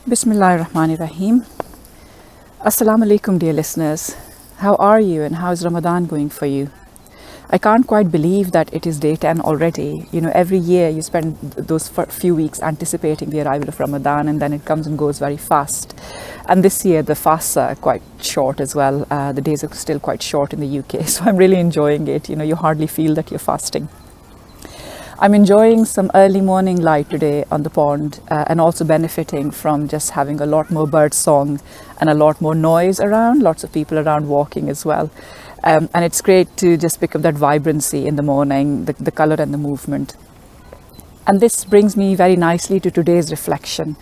Bismillahirrahmanirrahim. Assalamu alaykum, dear listeners. How are you and how is Ramadan going for you? I can't quite believe that it is day 10 already. You know, every year you spend those few weeks anticipating the arrival of Ramadan, and then it comes and goes very fast. And this year the fasts are quite short as well. The days are still quite short in the UK, so I'm really enjoying it. You know, you hardly feel that you're fasting. I'm enjoying some early morning light today on the pond and also benefiting from just having a lot more bird song and a lot more noise around, lots of people around walking as well. And it's great to just pick up that vibrancy in the morning, the color and the movement. And this brings me very nicely to today's reflection,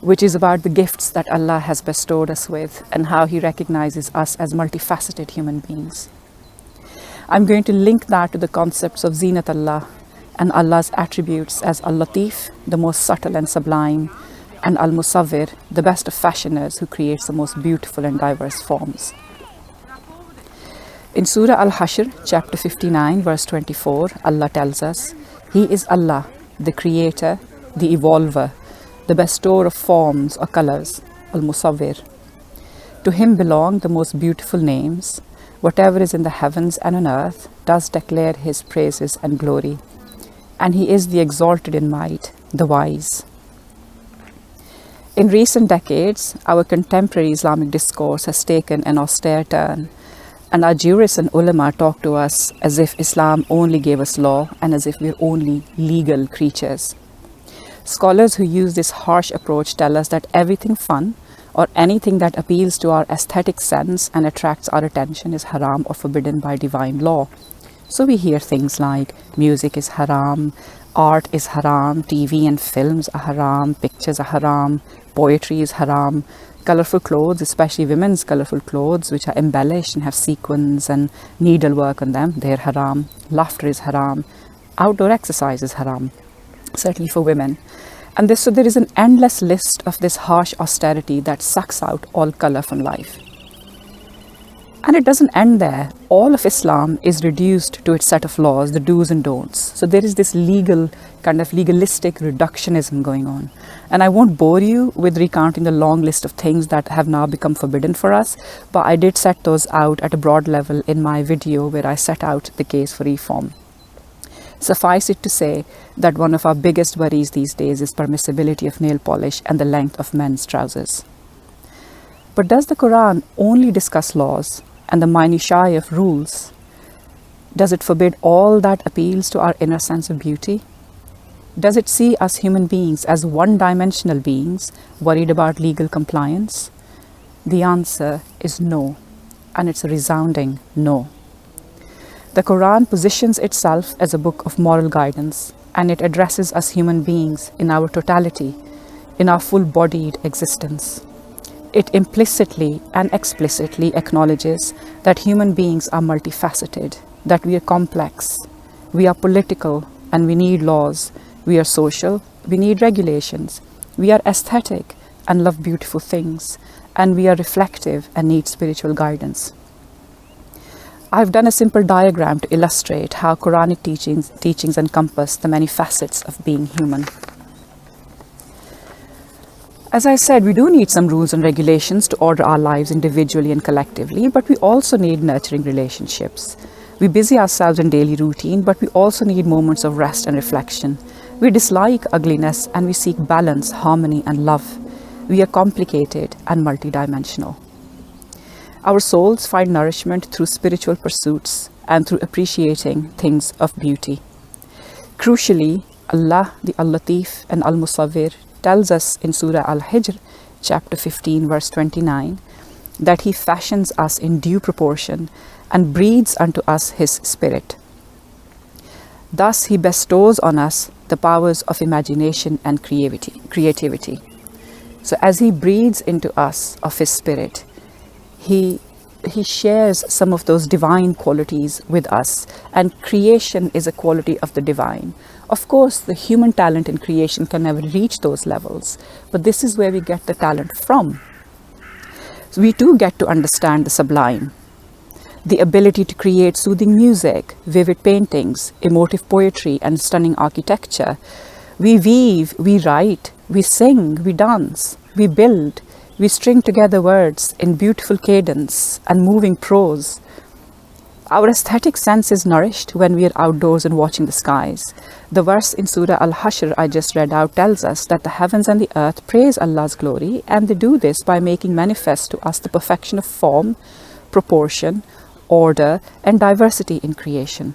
which is about the gifts that Allah has bestowed us with and how He recognizes us as multifaceted human beings. I'm going to link that to the concepts of Zinat Allah and Allah's attributes as Al-Laṭīf, the most subtle and sublime, and Al-Musawwir, the best of fashioners who creates the most beautiful and diverse forms. In Surah Al-Hashr, chapter 59, verse 24, Allah tells us, He is Allah, the creator, the evolver, the bestower of forms or colors, Al-Musawwir. To Him belong the most beautiful names. Whatever is in the heavens and on earth does declare His praises and glory. And He is the exalted in might, the wise. In recent decades, our contemporary Islamic discourse has taken an austere turn, and our jurists and ulama talk to us as if Islam only gave us law and as if we're only legal creatures. Scholars who use this harsh approach tell us that everything fun or anything that appeals to our aesthetic sense and attracts our attention is haram or forbidden by divine law. So we hear things like music is haram, art is haram, TV and films are haram, pictures are haram, poetry is haram, colorful clothes, especially women's colorful clothes which are embellished and have sequins and needlework on them, they're haram. Laughter is haram, outdoor exercise is haram, certainly for women. And so there is an endless list of this harsh austerity that sucks out all color from life. And it doesn't end there. All of Islam is reduced to its set of laws, the do's and don'ts. So there is this legalistic reductionism going on. And I won't bore you with recounting the long list of things that have now become forbidden for us, but I did set those out at a broad level in my video where I set out the case for reform. Suffice it to say that one of our biggest worries these days is permissibility of nail polish and the length of men's trousers. But does the Qur'an only discuss laws and the minutiae of rules? Does it forbid all that appeals to our inner sense of beauty? Does it see us human beings as one-dimensional beings worried about legal compliance? The answer is no, and it's a resounding no. The Qur'an positions itself as a book of moral guidance, and it addresses us human beings in our totality, in our full-bodied existence. It implicitly and explicitly acknowledges that human beings are multifaceted, that we are complex, we are political and we need laws, we are social, we need regulations, we are aesthetic and love beautiful things, and we are reflective and need spiritual guidance. I've done a simple diagram to illustrate how Quranic teachings encompass the many facets of being human. As I said, we do need some rules and regulations to order our lives individually and collectively, but we also need nurturing relationships. We busy ourselves in daily routine, but we also need moments of rest and reflection. We dislike ugliness and we seek balance, harmony and love. We are complicated and multidimensional. Our souls find nourishment through spiritual pursuits and through appreciating things of beauty. Crucially, Allah, the Al-Laṭīf and Al-Musawwir, tells us in Surah Al-Hijr, chapter 15, verse 29, that He fashions us in due proportion and breathes unto us His Spirit. Thus He bestows on us the powers of imagination and creativity. So as He breathes into us of His Spirit, He shares some of those divine qualities with us, and creation is a quality of the divine. Of course, the human talent in creation can never reach those levels, but this is where we get the talent from. So we too get to understand the sublime, the ability to create soothing music, vivid paintings, emotive poetry, and stunning architecture. We weave, we write, We sing, we dance, we build, we string together words in beautiful cadence and moving prose. Our aesthetic sense is nourished when we are outdoors and watching the skies. The verse in Surah Al-Hashr I just read out tells us that the heavens and the earth praise Allah's glory, and they do this by making manifest to us the perfection of form, proportion, order, and diversity in creation.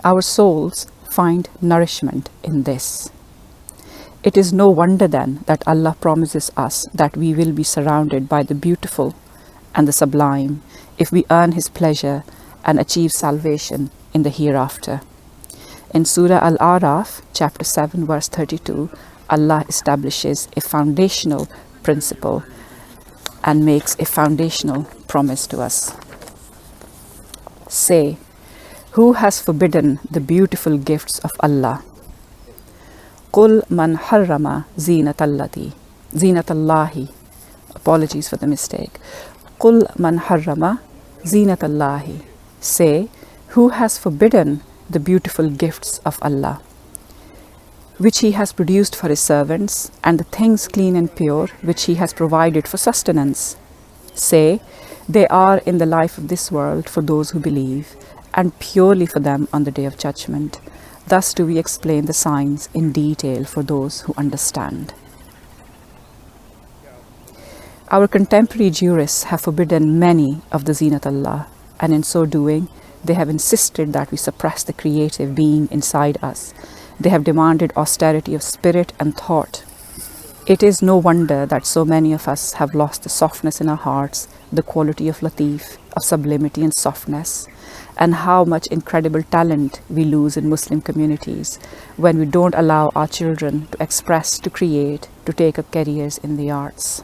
Our souls find nourishment in this. It is no wonder then that Allah promises us that we will be surrounded by the beautiful and the sublime if we earn His pleasure and achieve salvation in the hereafter. In Surah Al-A'raf, chapter 7, verse 32, Allah establishes a foundational principle and makes a foundational promise to us. Say, who has forbidden the beautiful gifts of Allah? Qul man harrama zinatallahi. Apologies for the mistake. Qul man harrama zinatallahi. Say, who has forbidden the beautiful gifts of Allah, which He has produced for His servants, and the things clean and pure, which He has provided for sustenance? Say, they are in the life of this world for those who believe, and purely for them on the Day of Judgment. Thus do we explain the signs in detail for those who understand. Our contemporary jurists have forbidden many of the zinat Allah, and in so doing, they have insisted that we suppress the creative being inside us. They have demanded austerity of spirit and thought. It is no wonder that so many of us have lost the softness in our hearts, the quality of Laṭīf, of sublimity and softness, and how much incredible talent we lose in Muslim communities when we don't allow our children to express, to create, to take up careers in the arts.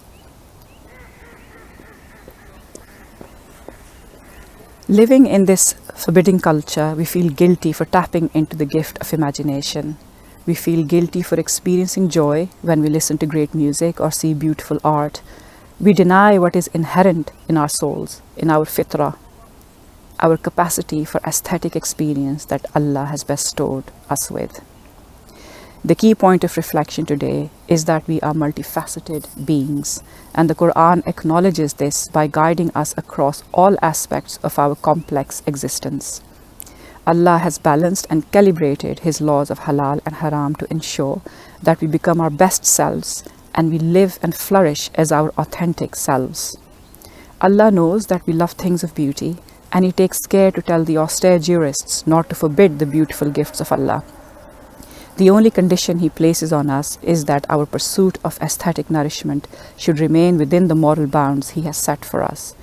Living in this forbidding culture, we feel guilty for tapping into the gift of imagination. We feel guilty for experiencing joy when we listen to great music or see beautiful art. We deny what is inherent in our souls, in our fitrah, our capacity for aesthetic experience that Allah has bestowed us with. The key point of reflection today is that we are multifaceted beings, and the Qur'an acknowledges this by guiding us across all aspects of our complex existence. Allah has balanced and calibrated His laws of halal and haram to ensure that we become our best selves and we live and flourish as our authentic selves. Allah knows that we love things of beauty, and He takes care to tell the austere jurists not to forbid the beautiful gifts of Allah. The only condition He places on us is that our pursuit of aesthetic nourishment should remain within the moral bounds He has set for us.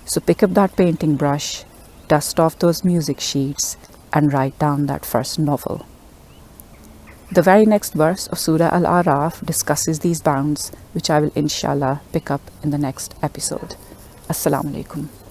So pick up that painting brush, dust off those music sheets, and write down that first novel. The very next verse of Surah Al-A'raf discusses these bounds, which I will inshallah pick up in the next episode. Assalamu alaykum.